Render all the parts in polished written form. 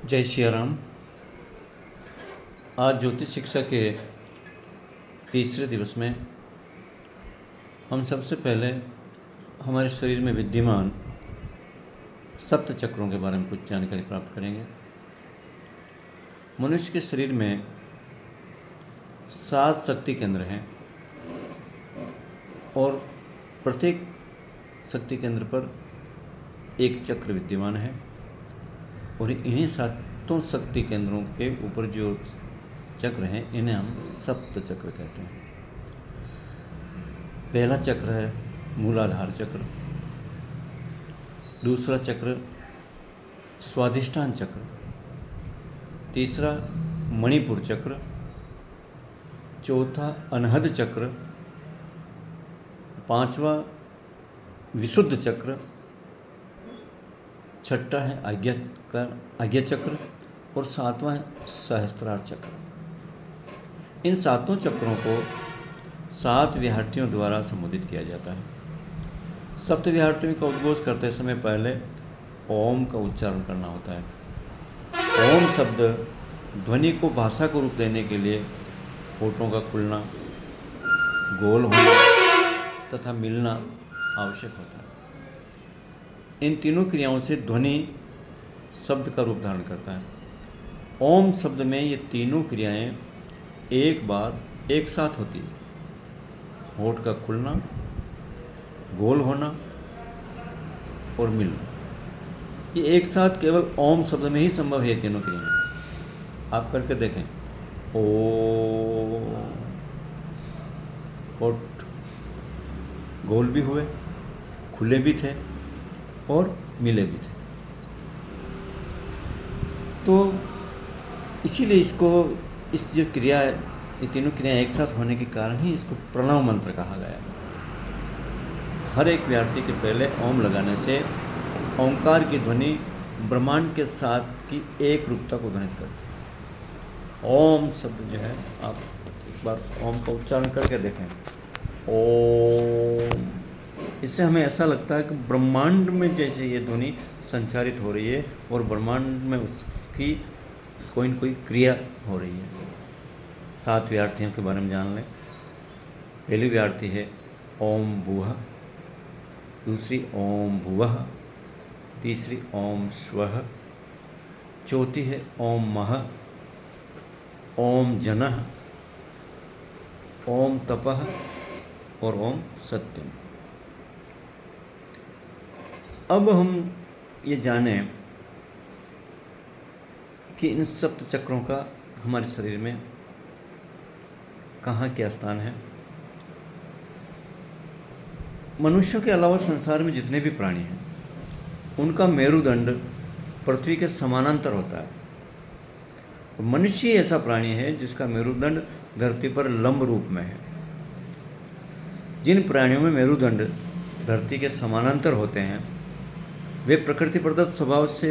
जय श्री राम। आज ज्योतिष शिक्षा के तीसरे दिवस में हम सबसे पहले हमारे शरीर में विद्यमान सप्त चक्रों के बारे में कुछ जानकारी प्राप्त करेंगे। मनुष्य के शरीर में 7 शक्ति केंद्र हैं और प्रत्येक शक्ति केंद्र पर एक चक्र विद्यमान है और इन्हीं 7 शक्ति केंद्रों के ऊपर जो चक्र हैं इन्हें हम सप्त चक्र कहते हैं। पहला चक्र है मूलाधार चक्र, दूसरा चक्र स्वाधिष्ठान चक्र, तीसरा मणिपुर चक्र, चौथा अनहद चक्र, पांचवा विशुद्ध चक्र, छठा है आज्ञा चक्र और सातवां है सहस्त्रार चक्र। इन 7 चक्रों को 7 विहार्थियों द्वारा संबोधित किया जाता है। सप्त विहार्थियों का उद्घोष करते समय पहले ओम का उच्चारण करना होता है। ओम शब्द ध्वनि को भाषा को रूप देने के लिए होठों का खुलना, गोल होना तथा मिलना आवश्यक होता है। इन तीनों क्रियाओं से ध्वनि शब्द का रूप धारण करता है। ओम शब्द में ये तीनों क्रियाएं एक बार एक साथ होती है। होठ का खुलना, गोल होना और मिलना, ये एक साथ केवल ओम शब्द में ही संभव है। ये तीनों क्रियाएं आप करके देखें। ओ, होठ गोल भी हुए, खुले भी थे और मिले भी थे। तो इसीलिए इस जो क्रिया, ये तीनों क्रियाएं एक साथ होने के कारण ही इसको प्रणव मंत्र कहा गया। हर एक विद्यार्थी के पहले ओम लगाने से ओंकार की ध्वनि ब्रह्मांड के साथ की एक रूपता को ध्वनित करती है। ओम शब्द जो है, आप एक बार ओम का उच्चारण करके देखें। ओम, इससे हमें ऐसा लगता है कि ब्रह्मांड में जैसे ये ध्वनि संचारित हो रही है और ब्रह्मांड में उसकी कोई न कोई क्रिया हो रही है। 7 विद्यार्थियों के बारे में जान लें। पहली विद्यार्थी है ओम भूः, दूसरी ओम भुवः, तीसरी ओम स्वः, चौथी है ओम महः, ओम जनः, ओम तपः और ओम सत्यम। अब हम ये जानें कि इन सप्त चक्रों का हमारे शरीर में कहाँ क्या स्थान है। मनुष्यों के अलावा संसार में जितने भी प्राणी हैं उनका मेरुदंड पृथ्वी के समानांतर होता है। मनुष्य ही ऐसा प्राणी है जिसका मेरुदंड धरती पर लंब रूप में है। जिन प्राणियों में मेरुदंड धरती के समानांतर होते हैं वे प्रकृति प्रदत्त स्वभाव से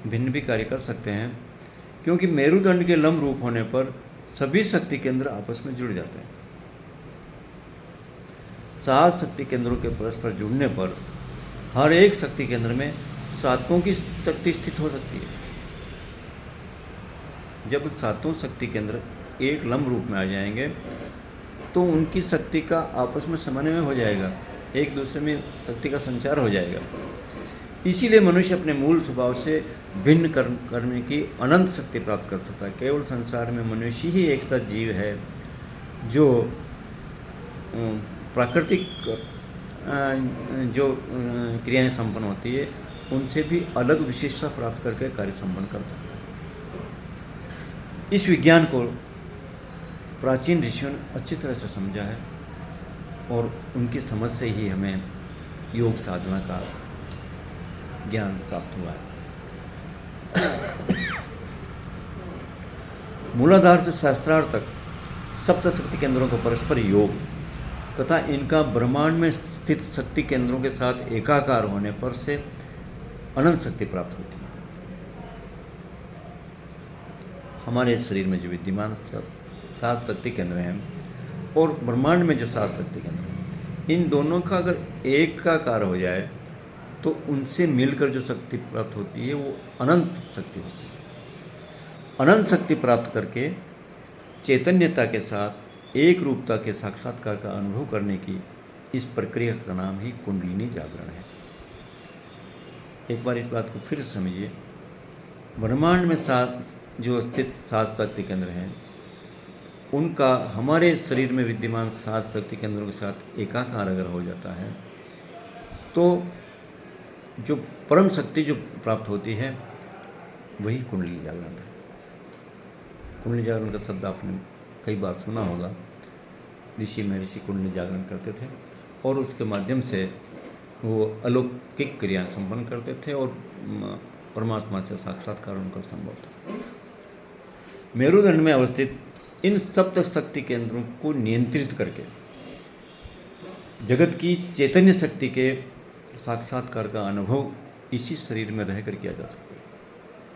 भिन्न भी कार्य कर सकते हैं, क्योंकि मेरुदंड के लंब रूप होने पर सभी शक्ति केंद्र आपस में जुड़ जाते हैं। 7 शक्ति केंद्रों के परस्पर जुड़ने पर हर एक शक्ति केंद्र में 7 की शक्ति स्थित हो सकती है। जब 7 शक्ति केंद्र एक लंब रूप में आ जाएंगे तो उनकी शक्ति का आपस में समन्वय हो जाएगा, एक दूसरे में शक्ति का संचार हो जाएगा। इसीलिए मनुष्य अपने मूल स्वभाव से भिन्न कर्म करने की अनंत शक्ति प्राप्त कर सकता है। केवल संसार में मनुष्य ही एक ऐसा जीव है जो प्राकृतिक जो क्रियाएं संपन्न होती है उनसे भी अलग विशेषता प्राप्त करके कार्य संपन्न कर सकता है। इस विज्ञान को प्राचीन ऋषियों ने अच्छी तरह से समझा है और उनकी समझ से ही हमें योग साधना का ज्ञान प्राप्त हुआ है। मूलाधार से सहस्त्रार तक सप्त शक्ति केंद्रों का परस्पर योग तथा इनका ब्रह्मांड में स्थित शक्ति केंद्रों के साथ एकाकार होने पर से अनंत शक्ति प्राप्त होती है। हमारे शरीर में जो विद्यमान 7 शक्ति केंद्र हैं और ब्रह्मांड में जो 7 शक्ति केंद्र हैं, इन दोनों का अगर एक का कार्य हो जाए तो उनसे मिलकर जो शक्ति प्राप्त होती है वो अनंत शक्ति होती है। अनंत शक्ति प्राप्त करके चैतन्यता के साथ एक रूपता के साक्षात्कार का अनुभव करने की इस प्रक्रिया का नाम ही कुंडलिनी जागरण है। एक बार इस बात को फिर समझिए। ब्रह्मांड में जो स्थित 7 शक्ति केंद्र हैं, उनका हमारे शरीर में विद्यमान 7 शक्ति केंद्रों के साथ एकाकार अगर हो जाता है तो जो परम शक्ति जो प्राप्त होती है वही कुंडली जागरण है। कुंडली जागरण का शब्द आपने कई बार सुना होगा। ऋषि महर्षि कुंडली जागरण करते थे और उसके माध्यम से वो अलौकिक क्रियाएं संपन्न करते थे और परमात्मा से साक्षात्कार उनका संभव था। मेरुदंड में अवस्थित इन सप्त शक्ति केंद्रों को नियंत्रित करके जगत की चैतन्य शक्ति के साक्षात्कार का अनुभव इसी शरीर में रहकर किया जा सकता है।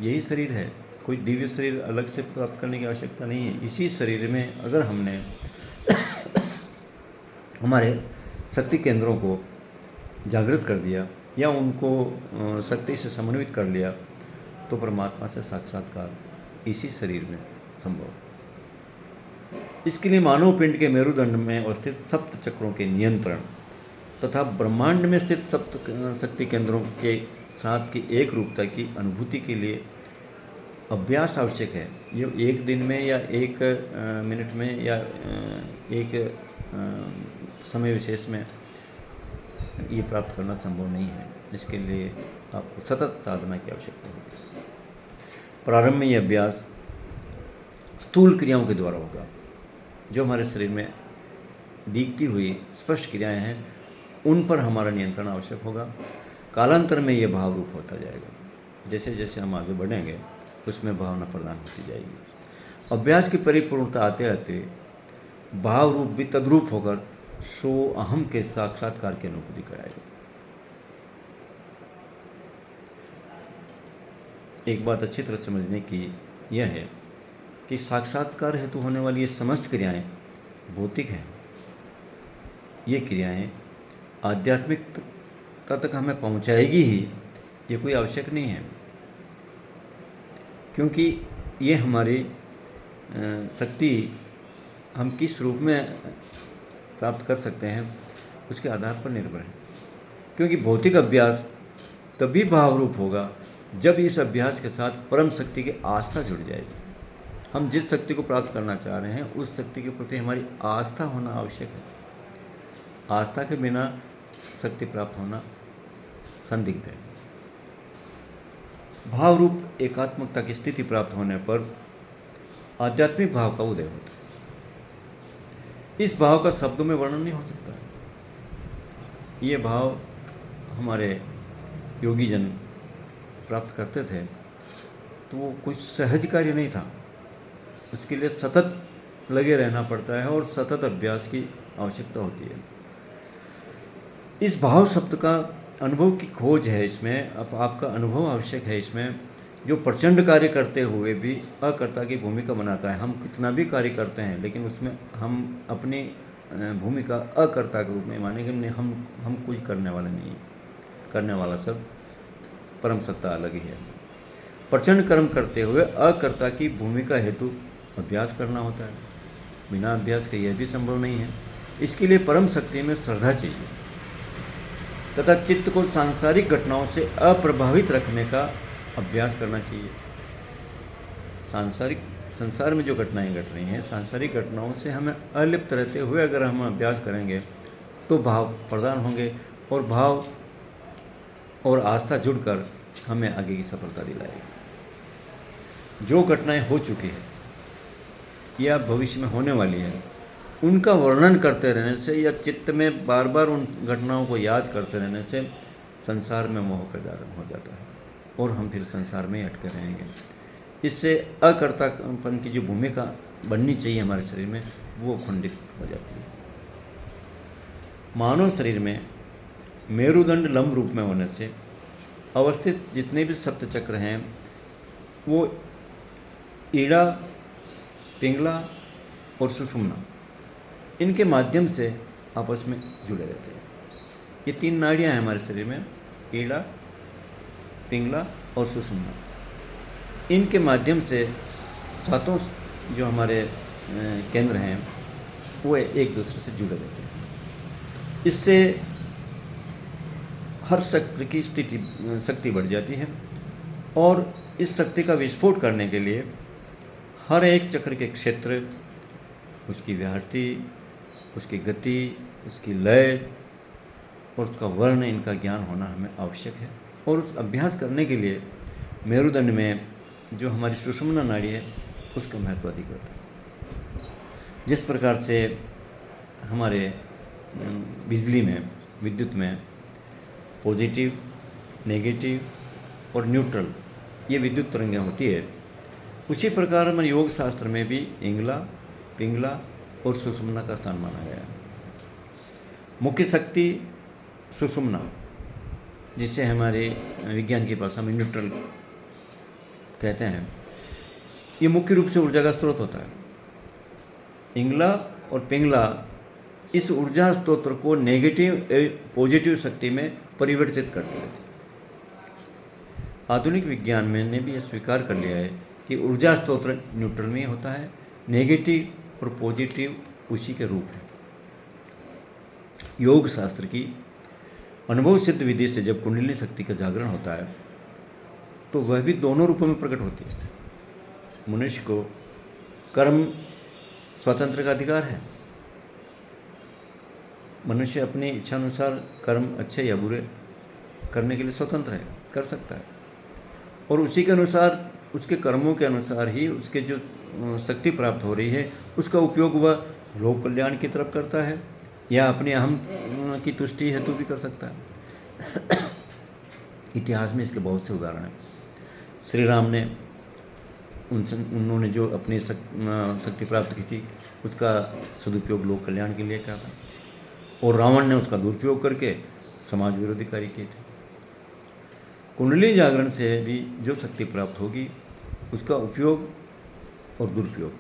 यही शरीर है, कोई दिव्य शरीर अलग से प्राप्त करने की आवश्यकता नहीं है। इसी शरीर में अगर हमने हमारे शक्ति केंद्रों को जागृत कर दिया या उनको शक्ति से समन्वित कर लिया तो परमात्मा से साक्षात्कार इसी शरीर में संभव है। इसके लिए मानव पिंड के मेरुदंड में अवस्थित सप्त चक्रों के नियंत्रण तथा ब्रह्मांड में स्थित सप्त शक्ति केंद्रों के साथ की एक रूपता की अनुभूति के लिए अभ्यास आवश्यक है। ये एक दिन में या एक मिनट में या एक समय विशेष में ये प्राप्त करना संभव नहीं है। इसके लिए आपको सतत साधना की आवश्यकता होगी। प्रारंभ में यह अभ्यास स्थूल क्रियाओं के द्वारा होगा। जो हमारे शरीर में दिखती हुई स्पष्ट क्रियाएं हैं उन पर हमारा नियंत्रण आवश्यक होगा। कालांतर में यह भाव रूप होता जाएगा। जैसे जैसे हम आगे बढ़ेंगे उसमें भावना प्रदान होती जाएगी। अभ्यास की परिपूर्णता आते आते भाव रूप भी तद्रूप होकर सो अहम के साक्षात्कार की अनुभूति कराएगा। एक बात अच्छी तरह समझने की यह है कि साक्षात्कार हेतु होने वाली ये समस्त क्रियाएं भौतिक हैं। ये क्रियाएं आध्यात्मिकता तक हमें पहुंचाएगी ही, ये कोई आवश्यक नहीं है, क्योंकि ये हमारी शक्ति हम किस रूप में प्राप्त कर सकते हैं उसके आधार पर निर्भर है। क्योंकि भौतिक अभ्यास तभी भावरूप होगा जब इस अभ्यास के साथ परम शक्ति की आस्था जुड़ जाएगी। हम जिस शक्ति को प्राप्त करना चाह रहे हैं उस शक्ति के प्रति हमारी आस्था होना आवश्यक है। आस्था के बिना शक्ति प्राप्त होना संदिग्ध है। भाव रूप एकात्मकता की स्थिति प्राप्त होने पर आध्यात्मिक भाव का उदय होता है। इस भाव का शब्दों में वर्णन नहीं हो सकता। ये भाव हमारे योगी जन प्राप्त करते थे तो वो कुछ सहज कार्य नहीं था। उसके लिए सतत लगे रहना पड़ता है और सतत अभ्यास की आवश्यकता होती है। इस भाव शब्द का अनुभव की खोज है इसमें। अब आपका अनुभव आवश्यक है इसमें, जो प्रचंड कार्य करते हुए भी अकर्ता की भूमिका बनाता है। हम कितना भी कार्य करते हैं लेकिन उसमें हम अपनी भूमिका अकर्ता के रूप में मानेंगे। हम कुछ करने वाले नहीं, करने वाला सब परम सत्ता अलग ही है। प्रचंड कर्म करते हुए अकर्ता की भूमिका हेतु अभ्यास करना होता है। बिना अभ्यास के यह भी संभव नहीं है। इसके लिए परम शक्ति में श्रद्धा चाहिए तथा चित्त को सांसारिक घटनाओं से अप्रभावित रखने का अभ्यास करना चाहिए। संसार में जो घटनाएं घट रही हैं, सांसारिक घटनाओं से हमें अलिप्त रहते हुए अगर हम अभ्यास करेंगे तो भाव प्रदान होंगे और भाव और आस्था जुड़कर हमें आगे की सफलता दिलाएगी। जो घटनाएं हो चुकी है या भविष्य में होने वाली है उनका वर्णन करते रहने से या चित्त में बार बार उन घटनाओं को याद करते रहने से संसार में मोह पैदा हो जाता है और हम फिर संसार में ही अटके रहेंगे। इससे अकर्तापन की जो भूमिका बननी चाहिए हमारे शरीर में वो खंडित हो जाती है। मानव शरीर में मेरुदंड लंब रूप में होने से अवस्थित जितने भी सप्त चक्र हैं वो ईड़ा, पिंगला और सुषुम्ना, इनके माध्यम से आपस में जुड़े रहते हैं। ये 3 नाड़ियाँ हैं हमारे शरीर में ईड़ा, पिंगला और सुषुम्ना, इनके माध्यम से सातों जो हमारे केंद्र हैं वो एक दूसरे से जुड़े रहते हैं। इससे हर चक्र की शक्ति बढ़ जाती है और इस शक्ति का विस्फोट करने के लिए हर एक चक्र के क्षेत्र, उसकी व्याहृति, उसकी गति, उसकी लय और उसका वर्ण, इनका ज्ञान होना हमें आवश्यक है। और उस अभ्यास करने के लिए मेरुदंड में जो हमारी सुषुम्ना नाड़ी है उसका महत्व अधिक होता है। जिस प्रकार से हमारे बिजली में, विद्युत में पॉजिटिव, नेगेटिव और न्यूट्रल ये विद्युत तरंगें होती है, उसी प्रकार हमारे योग शास्त्र में भी इंगला, पिंगला और सुषुम्ना का स्थान माना गया है। मुख्य शक्ति सुषुम्ना, जिसे हमारे विज्ञान की भाषा में न्यूट्रल कहते हैं, ये मुख्य रूप से ऊर्जा का स्रोत होता है। इंगला और पिंगला इस ऊर्जा स्रोत को नेगेटिव पॉजिटिव शक्ति में परिवर्तित करती रहती है। आधुनिक विज्ञान में ने भी यह स्वीकार कर लिया है कि ऊर्जा स्रोत न्यूट्रल में होता है, नेगेटिव और पॉजिटिव उसी के रूप है। योग शास्त्र की अनुभव सिद्ध विधि से जब कुंडलिनी शक्ति का जागरण होता है तो वह भी दोनों रूपों में प्रकट होती है। मनुष्य को कर्म स्वतंत्र का अधिकार है। मनुष्य अपनी इच्छा अनुसार कर्म अच्छे या बुरे करने के लिए स्वतंत्र है, कर सकता है। और उसी के अनुसार, उसके कर्मों के अनुसार ही उसके जो शक्ति प्राप्त हो रही है उसका उपयोग वह लोक कल्याण की तरफ करता है या अपने अहम की तुष्टि हेतु भी कर सकता है। इतिहास में इसके बहुत से उदाहरण हैं। श्री राम ने उन्होंने जो अपनी शक्ति प्राप्त की थी उसका सदुपयोग लोक कल्याण के लिए किया था, और रावण ने उसका दुरुपयोग करके समाज विरोधी कार्य किए थे। कुंडली जागरण से भी जो शक्ति प्राप्त होगी उसका उपयोग और दुरुपयोग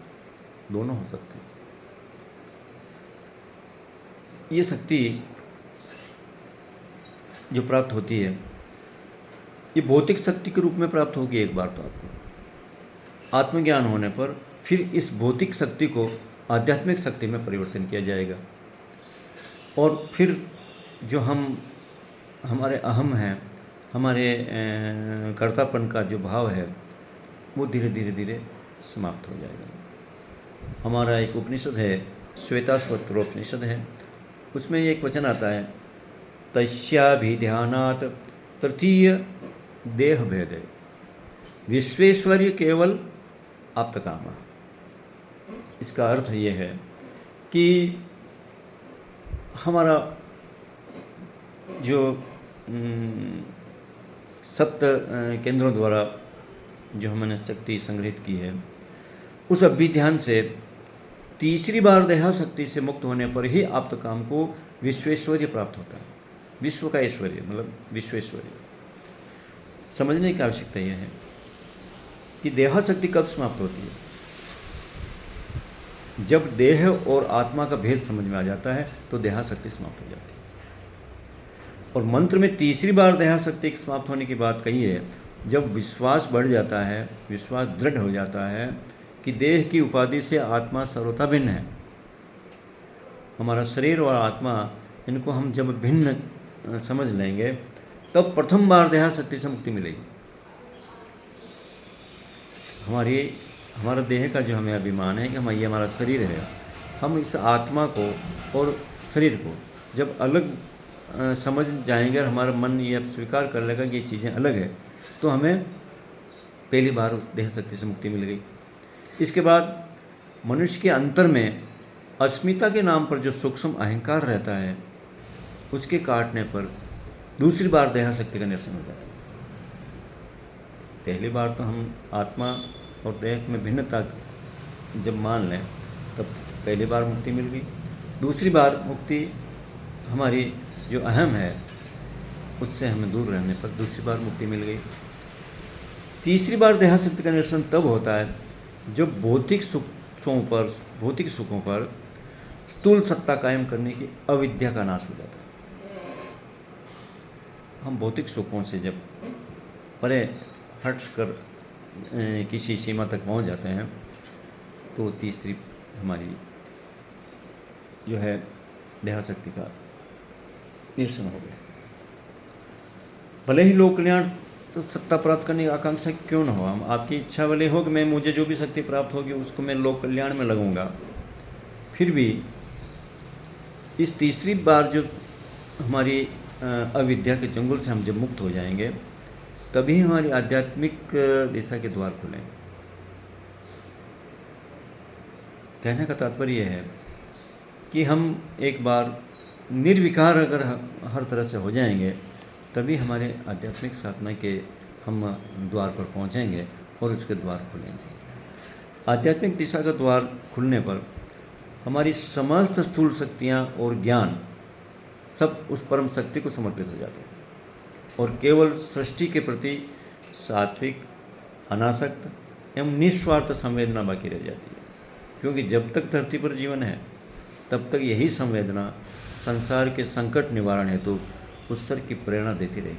दोनों हो सकते हैं। ये शक्ति जो प्राप्त होती है ये भौतिक शक्ति के रूप में प्राप्त होगी एक बार तो आपको। आत्मज्ञान होने पर फिर इस भौतिक शक्ति को आध्यात्मिक शक्ति में परिवर्तन किया जाएगा, और फिर जो हमारे अहम हैं, हमारे कर्तापन का जो भाव है वो धीरे धीरे धीरे समाप्त हो जाएगा। हमारा एक उपनिषद है, श्वेताश्वत्रोपनिषद है, उसमें एक वचन आता है, तस्याभिध्यानात् तृतीय देह भेदे विश्वेश्वर्य केवल आप्तकामा। इसका अर्थ ये है कि हमारा जो सप्त केंद्रों द्वारा जो हमने शक्ति संग्रहित की है उस अभिध्यान से तीसरी बार देहा शक्ति से मुक्त होने पर ही आप्तकाम को विश्वेश्वर्य प्राप्त होता है। विश्व का ऐश्वर्य मतलब विश्वेश्वर्य। समझने की आवश्यकता यह है कि देहा शक्ति कब समाप्त होती है? जब देह और आत्मा का भेद समझ में आ जाता है तो देहा शक्ति समाप्त हो जाती है। और मंत्र में तीसरी बार देहा शक्ति समाप्त होने की बात कही है जब विश्वास बढ़ जाता है, विश्वास दृढ़ हो जाता है कि देह की उपाधि से आत्मा सर्वथा भिन्न है। हमारा शरीर और आत्मा, इनको हम जब भिन्न समझ लेंगे तब प्रथम बार देहा शक्ति से मुक्ति मिलेगी। हमारा देह का जो हमें अभिमान है कि ये हमारा शरीर है, हम इस आत्मा को और शरीर को जब अलग समझ जाएंगे और हमारा मन ये स्वीकार कर लेगा कि ये चीज़ें अलग है, तो हमें पहली बार उस देह शक्ति से मुक्ति मिल गई। इसके बाद मनुष्य के अंतर में अस्मिता के नाम पर जो सूक्ष्म अहंकार रहता है उसके काटने पर दूसरी बार देहा शक्ति का निरसन हो जाता है। पहली बार तो हम आत्मा और देह में भिन्नता जब मान लें तब पहली बार मुक्ति मिल गई। दूसरी बार मुक्ति हमारी जो अहम है उससे हमें दूर रहने पर दूसरी बार मुक्ति मिल गई। तीसरी बार देहा शक्ति का निरसन तब होता है जब भौतिक सुखों पर स्थूल सत्ता कायम करने की अविद्या का नाश हो जाता है। हम भौतिक सुखों से जब परे हट कर किसी सीमा तक पहुंच जाते हैं तो तीसरी हमारी जो है देह शक्ति का निरसन हो गया। भले ही लोक कल्याण तो सत्ता प्राप्त करने की आकांक्षा क्यों न हो, हम आपकी इच्छा भले हो कि मैं मुझे जो भी शक्ति प्राप्त होगी उसको मैं लोक कल्याण में लगूंगा, फिर भी इस तीसरी बार जो हमारी अविद्या के चंगुल से हम जब मुक्त हो जाएंगे तभी हमारी आध्यात्मिक दिशा के द्वार खुलेंगे। कहने का तात्पर्य यह है कि हम एक बार निर्विकार अगर हर तरह से हो जाएंगे तभी हमारे आध्यात्मिक साधना के हम द्वार पर पहुंचेंगे और उसके द्वार खुलेंगे। आध्यात्मिक दिशा का द्वार खुलने पर हमारी समस्त स्थूल शक्तियाँ और ज्ञान सब उस परम शक्ति को समर्पित हो जाते हैं और केवल सृष्टि के प्रति सात्विक, अनासक्त एवं निस्वार्थ संवेदना बाकी रह जाती है। क्योंकि जब तक धरती पर जीवन है तब तक यही संवेदना संसार के संकट निवारण हेतु उत्सर्ग की प्रेरणा देती रहेगी।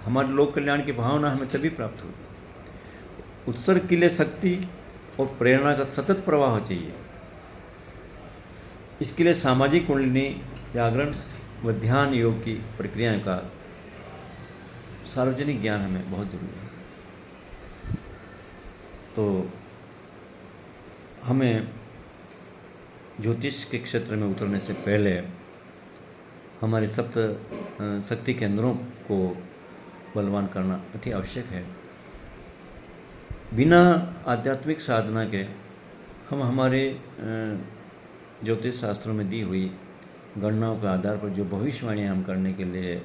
हमारे लोक कल्याण की भावना हमें तभी प्राप्त होगी। उत्सर्ग के लिए शक्ति और प्रेरणा का सतत प्रवाह चाहिए। इसके लिए सामाजिक कुंडलिनी, जागरण व ध्यान योग की प्रक्रियाओं का सार्वजनिक ज्ञान हमें बहुत जरूरी है। तो हमें ज्योतिष के क्षेत्र में उतरने से पहले हमारे सप्त शक्ति केंद्रों को बलवान करना अति आवश्यक है। बिना आध्यात्मिक साधना के हम हमारे ज्योतिष शास्त्रों में दी हुई गणनाओं के आधार पर जो भविष्यवाणियाँ हम करने के लिए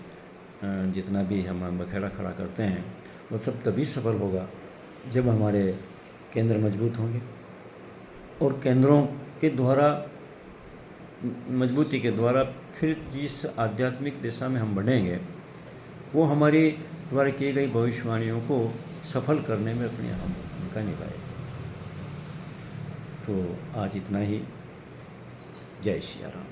जितना भी हम बखेड़ा खड़ा करते हैं वो सब तभी सफल होगा जब हमारे केंद्र मजबूत होंगे। और केंद्रों के द्वारा मजबूती के द्वारा फिर जिस आध्यात्मिक दिशा में हम बढ़ेंगे वो हमारी द्वारा की गई भविष्यवाणियों को सफल करने में अपनी अहम भूमिका निभाएगी। तो आज इतना ही। जय श्री राम।